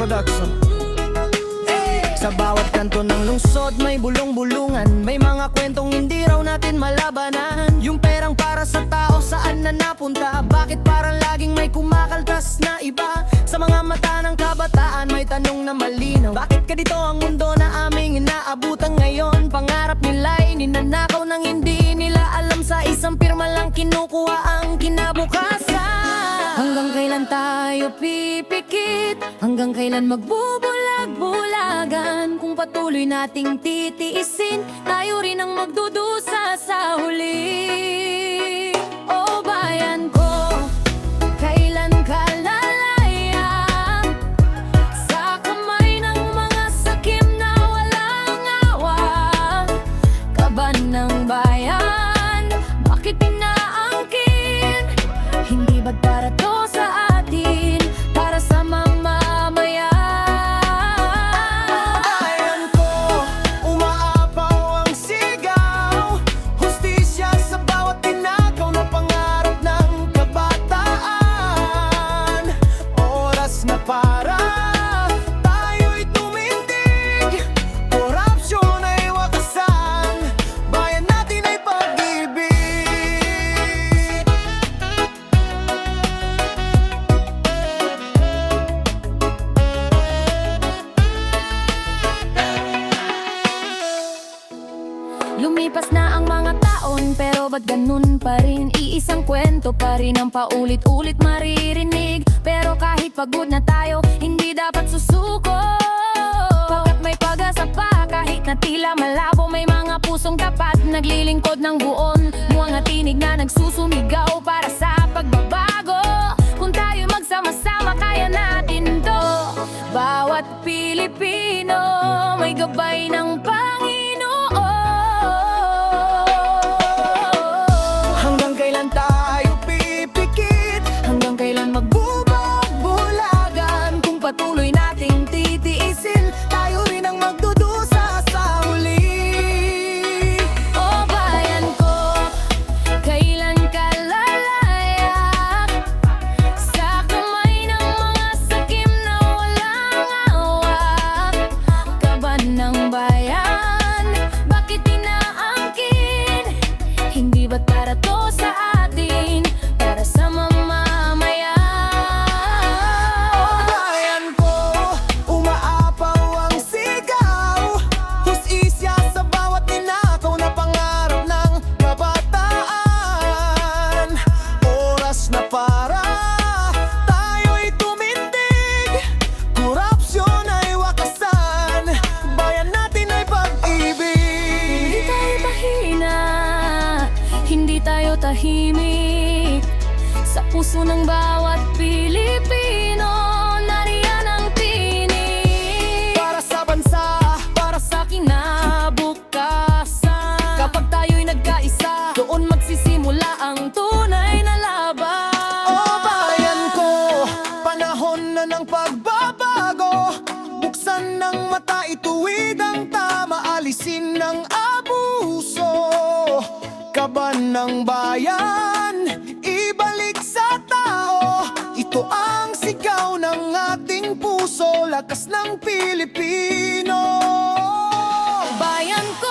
Production. Sa bawat kanto ng lungsod may bulong-bulungan, may mga kwentong hindi raw natin malabanan. Yung perang para sa tao saan na napunta? Bakit parang laging may kumakaltas na iba? Sa mga mata ng kabataan may tanong na malinaw, bakit ganito ang mundo na aming inaabutan ngayon? Pangarap nila'y ninanakaw nang hindi nila alam, sa isang pirma lang kinukuha ang kinabukasan. Hanggang kailan tayo pipikit? Hanggang kailan magbubulag-bulagan? Kung patuloy nating titiisin, tayo rin ang magdudusa sa huli. O bayan ko, kailan ka lalaya sa kamay ng mga sakim na walang awa? Kaban ng bayan, bakit inaangkin? Hindi ba't para to sa atin, para sa mamamayan? Bayan ko, umaapaw ang sigaw, hustisya sa bawat tinakaw na pangarap ng kabataan. Oras na para tayo'y tumindig, korupsyon ay wakasan, bayan natin ay pag-ibig. Lumipas na ang mga taon, pero ba't ganun pa rin? Iisang kwento pa rin ang paulit-ulit maririnig. Pero kahit pagod na tayo, hindi dapat susuko, pagkat may pag-asa pa. Kahit na tila malabo, may mga pusong tapat naglilingkod ng buon, mga tinig na nagsusumigaw para sa pagbabago. Kung tayo magsama-sama, kaya natin to. Bawat Pilipino may gabay ng Panginoon. Hanggang kailan tayo pipikit? Hanggang kailan Magbubag-bulagan? Kung patuloy nating titiisin, tayo rin ang magdudusa sa huli. O bayan ko, kailan ka lalaya sa kamay ng mga sakim na walang awa? Kaban ng bayan, bakit inaangkin? Hindi ba't para to sa atin, para sa mamamayan? Bayan ko, umaapaw ang sigaw, hustisya sa bawat tinakaw na pangarap ng kabataan. Oras na para tayo'y tumindig, korupsyon ay wakasan, bayan natin ay Hindi pag-ibig. tayo mahina, hindi tayo tahimik. Sa puso ng bawat Pilipino, nariyan ang tinig. Para sa bansa, Para sa kinabukasan, kapag tayo'y nagkaisa, doon magsisimula ang tunay na laban. o bayan ko, panahon na ng pagbabago. Buksan ng mata, ituwid ang tama, alisin ng abuso. Kaban ng bayan, ibalik sa tao. Ito ang sigaw ng ating puso, lakas ng Pilipino. Bayan ko,